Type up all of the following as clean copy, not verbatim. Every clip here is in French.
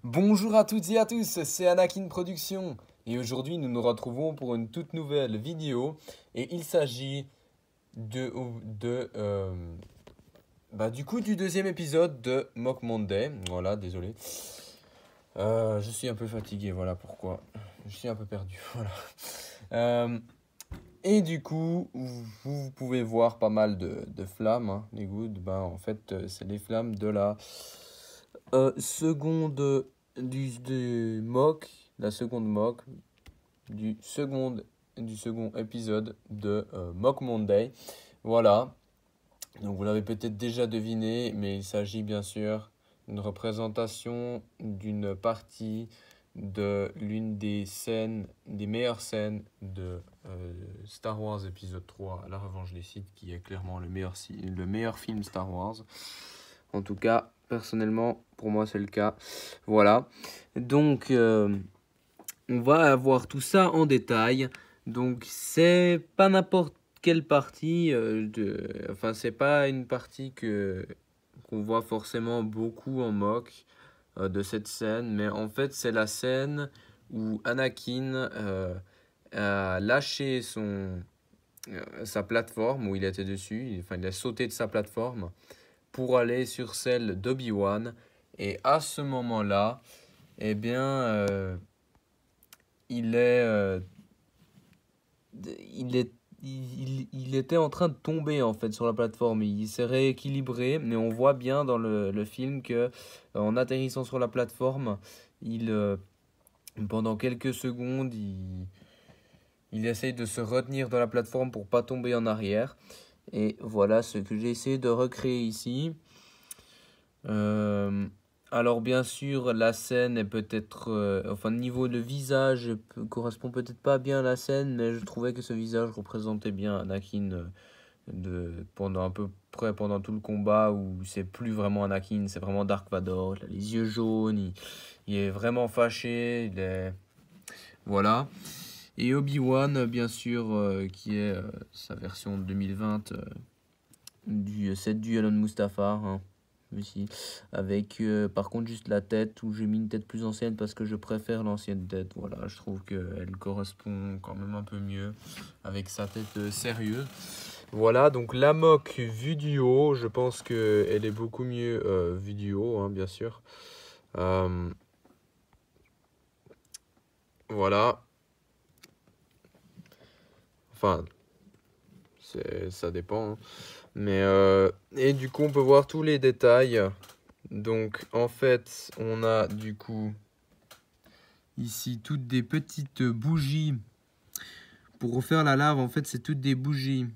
Bonjour à toutes et à tous, c'est Anakin Productions et aujourd'hui nous nous retrouvons pour une toute nouvelle vidéo et il s'agit de, de du coup du deuxième épisode de Mock Monday. Voilà, désolé. Je suis un peu fatigué, voilà pourquoi. Je suis un peu perdu, voilà. Euh, et du coup, vous pouvez voir pas mal de flammes, hein, les gouttes. En fait, c'est les flammes de la seconde du mock, la seconde mock du second épisode de Mock Monday. Voilà. Donc vous l'avez peut-être déjà deviné, mais il s'agit bien sûr d'une représentation d'une partie de l'une des scènes, des meilleures scènes de Star Wars épisode 3, La Revanche des Sith, qui est clairement le meilleur film Star Wars. En tout cas, personnellement, pour moi, c'est le cas. Voilà. Donc, on va avoir tout ça en détail. Donc, c'est pas n'importe quelle partie enfin, c'est pas une partie qu'on voit forcément beaucoup en mock de cette scène, mais en fait, c'est la scène où Anakin a lâché sa plateforme où il était dessus. Enfin, il a sauté de sa plateforme pour aller sur celle d'Obi-Wan. Et à ce moment-là, eh bien, il est, euh, il est, il était en train de tomber en fait sur la plateforme. Il s'est rééquilibré, mais on voit bien dans le film que en atterrissant sur la plateforme, pendant quelques secondes, il essaye de se retenir dans la plateforme pour pas tomber en arrière. Et voilà ce que j'ai essayé de recréer ici. Euh, alors bien sûr, la scène est peut-être, enfin niveau de visage correspond peut-être pas bien à la scène, mais je trouvais que ce visage représentait bien Anakin pendant à peu près pendant tout le combat où c'est plus vraiment Anakin, c'est vraiment Dark Vador. Il a les yeux jaunes, il est vraiment fâché, voilà. Et Obi-Wan, bien sûr, qui est sa version de 2020 du set du Elon Mustafar, hein, ici, avec par contre juste la tête où j'ai mis une tête plus ancienne parce que je préfère l'ancienne tête. Voilà, je trouve qu'elle correspond quand même un peu mieux avec sa tête sérieuse. Voilà, donc la mock vue du haut, je pense qu'elle est beaucoup mieux vue du haut, hein, bien sûr. Voilà. Enfin, ça dépend, hein. Mais et du coup, on peut voir tous les détails. Donc, en fait, on a du coup ici toutes des petites bougies. Pour refaire la lave, en fait, c'est toutes des bougies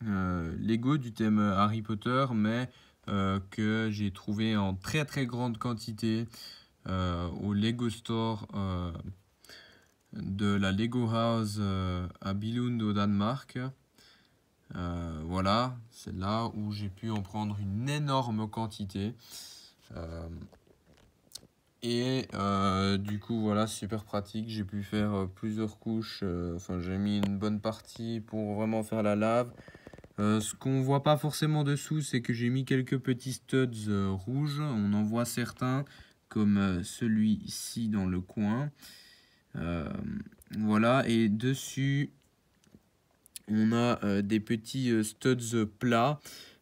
Lego du thème Harry Potter, mais que j'ai trouvé en très très grande quantité au Lego Store de la Lego House à Billund au Danemark. Voilà, c'est là où j'ai pu en prendre une énorme quantité. Du coup, voilà, super pratique. J'ai pu faire plusieurs couches. Enfin, j'ai mis une bonne partie pour vraiment faire la lave. Ce qu'on voit pas forcément dessous, c'est que j'ai mis quelques petits studs rouges. On en voit certains, comme celui-ci dans le coin. Voilà, et dessus, on a des petits studs plats.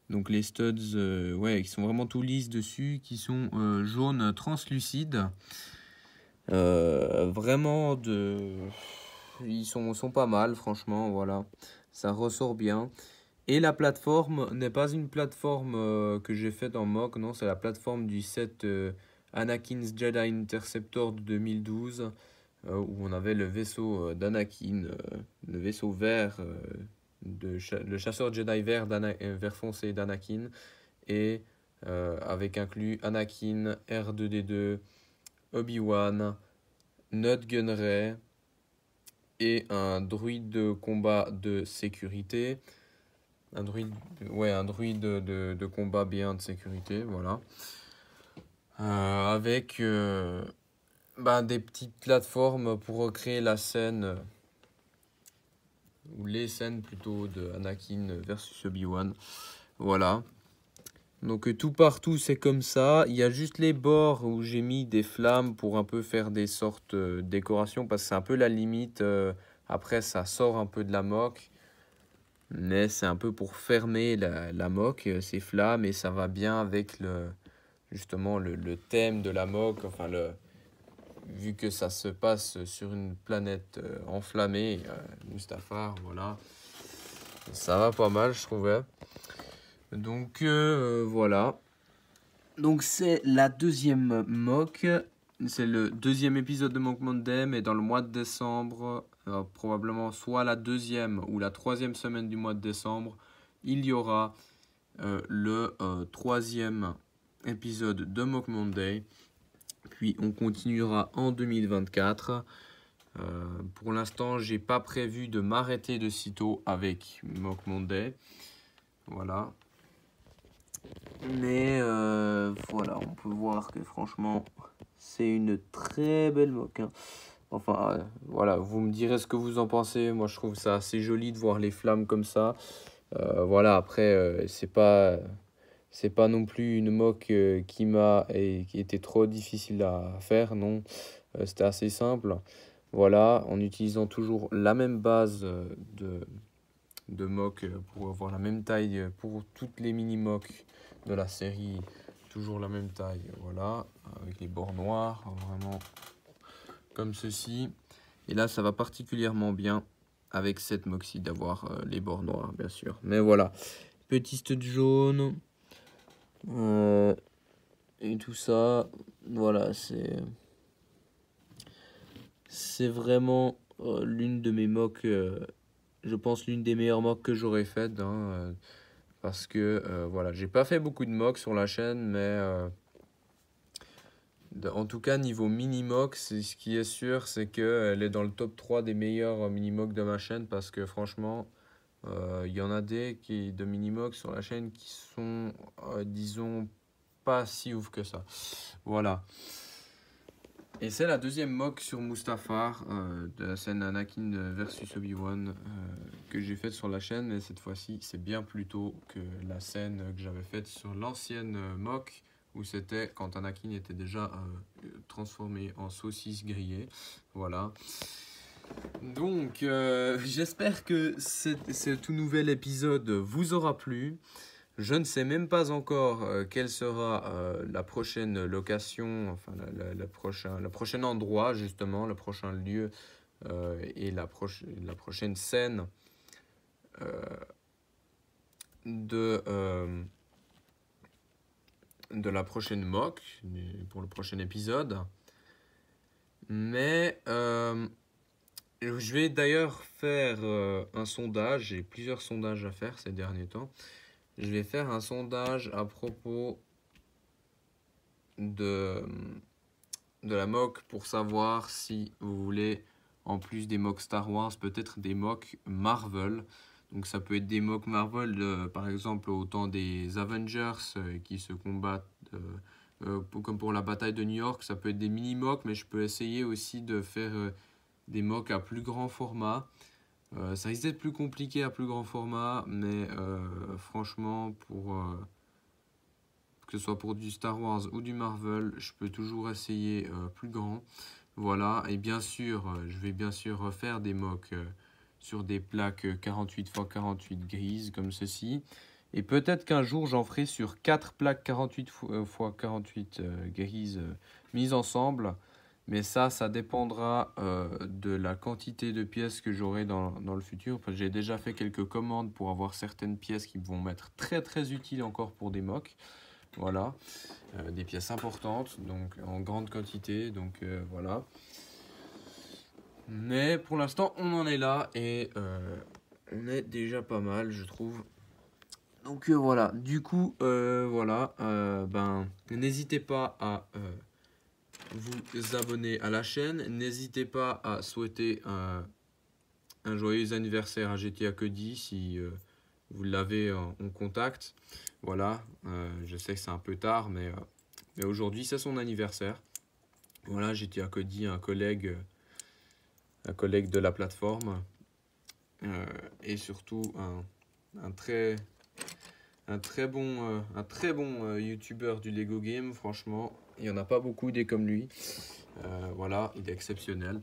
Donc les studs, ouais, qui sont vraiment tout lisses dessus, qui sont jaunes translucides. Vraiment ils sont pas mal, franchement, voilà. Ça ressort bien. Et la plateforme n'est pas une plateforme que j'ai faite en mock, non, c'est la plateforme du set Anakin's Jedi Interceptor de 2012, où on avait le vaisseau d'Anakin, le vaisseau vert, le chasseur Jedi vert foncé d'Anakin, et avec inclus Anakin, R2D2, Obi-Wan, Nut Gunray et un druide de combat de sécurité. Un druide de combat bien de sécurité, voilà. Avec des petites plateformes pour recréer la scène, ou les scènes plutôt de Anakin versus Obi-Wan. Voilà. Donc tout partout c'est comme ça. Il y a juste les bords où j'ai mis des flammes pour un peu faire des sortes de décorations parce que c'est un peu la limite. Après ça sort un peu de la moque. Mais c'est un peu pour fermer la moque, ces flammes, et ça va bien avec justement le thème de la moque. Enfin, vu que ça se passe sur une planète enflammée, Mustafar, voilà. Ça va pas mal, je trouvais. Donc voilà. Donc c'est la deuxième mock. C'est le deuxième épisode de Mock Monday, mais dans le mois de décembre, probablement soit la deuxième ou la troisième semaine du mois de décembre, il y aura le troisième épisode de Mock Monday. Puis on continuera en 2024. Pour l'instant, j'ai pas prévu de m'arrêter de sitôt avec Mock Monday. Voilà. Mais voilà, on peut voir que franchement, c'est une très belle moque. Hein. Enfin, voilà, vous me direz ce que vous en pensez. Moi, je trouve ça assez joli de voir les flammes comme ça. Voilà, après, c'est pas non plus une moque qui était trop difficile à faire, non. C'était assez simple. Voilà, en utilisant toujours la même base de mock pour avoir la même taille pour toutes les mini mocs de la série, toujours la même taille, voilà, avec les bords noirs, vraiment comme ceci. Et là, ça va particulièrement bien avec cette moxie d'avoir les bords noirs, bien sûr. Mais voilà, petit stud jaune et tout ça, voilà, c'est vraiment l'une de mes mocks, je pense l'une des meilleures mocks que j'aurais faites. Hein, parce que voilà, j'ai pas fait beaucoup de mocks sur la chaîne, mais en tout cas niveau mini mock, ce qui est sûr, c'est qu'elle est dans le top 3 des meilleurs mini mocks de ma chaîne, parce que franchement, il y en a de mini mocks sur la chaîne qui sont, disons, pas si ouf que ça. Voilà. Et c'est la deuxième mock sur Mustafar de la scène Anakin versus Obi-Wan que j'ai faite sur la chaîne. Mais cette fois-ci, c'est bien plus tôt que la scène que j'avais faite sur l'ancienne mock où c'était quand Anakin était déjà transformé en saucisse grillée. Voilà. Donc, j'espère que ce tout nouvel épisode vous aura plu. Je ne sais même pas encore quelle sera la prochaine location, enfin le prochain endroit justement, le prochain lieu et la prochaine scène de, de la prochaine mock pour le prochain épisode. Mais je vais d'ailleurs faire un sondage, j'ai plusieurs sondages à faire ces derniers temps. Je vais faire un sondage à propos de la mock pour savoir si vous voulez, en plus des mocks Star Wars, peut-être des mocks Marvel. Donc ça peut être des mocks Marvel, par exemple au temps des Avengers qui se combattent, comme pour la bataille de New York. Ça peut être des mini-mocks, mais je peux essayer aussi de faire des mocks à plus grand format. Ça risque d'être plus compliqué à plus grand format, mais franchement, que ce soit pour du Star Wars ou du Marvel, je peux toujours essayer plus grand. Voilà, et bien sûr, je vais bien sûr refaire des mocks sur des plaques 48x48 grises comme ceci. Et peut-être qu'un jour, j'en ferai sur 4 plaques 48x48 grises mises ensemble. Mais ça dépendra de la quantité de pièces que j'aurai dans le futur. Parce que j'ai déjà fait quelques commandes pour avoir certaines pièces qui vont m'être très très utiles encore pour des mocks. Voilà, des pièces importantes, donc en grande quantité, donc voilà. Mais pour l'instant, on en est là et on est déjà pas mal, je trouve. Donc voilà, du coup, voilà, n'hésitez pas à vous abonner à la chaîne. N'hésitez pas à souhaiter un joyeux anniversaire à GTA Cody si vous l'avez en contact. Voilà, je sais que c'est un peu tard, mais aujourd'hui c'est son anniversaire. Voilà, GTA Cody, un collègue de la plateforme et surtout un très un très bon youtubeur du Lego Game, franchement. Il n'y en a pas beaucoup des comme lui. Voilà, il est exceptionnel.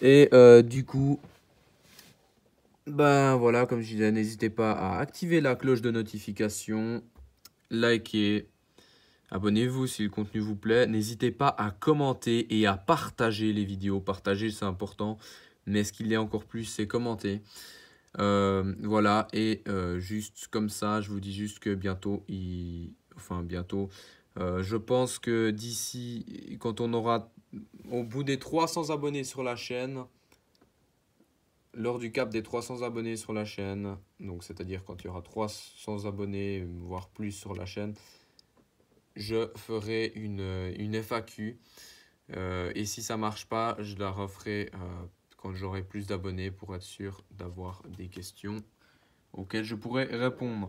Et du coup, ben voilà, comme je disais, n'hésitez pas à activer la cloche de notification, liker, abonnez-vous si le contenu vous plaît. N'hésitez pas à commenter et à partager les vidéos. Partager, c'est important, mais ce qu'il y a encore plus, c'est commenter. Voilà, et juste comme ça, je vous dis juste que bientôt, je pense que d'ici, quand on aura au bout des 300 abonnés sur la chaîne, lors du cap des 300 abonnés sur la chaîne, donc c'est-à-dire quand il y aura 300 abonnés, voire plus sur la chaîne, je ferai une FAQ. Et si ça marche pas, je la referai quand j'aurai plus d'abonnés pour être sûr d'avoir des questions auxquelles je pourrai répondre.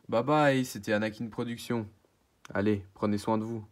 Bye bye, c'était Anakin Production. Allez, prenez soin de vous.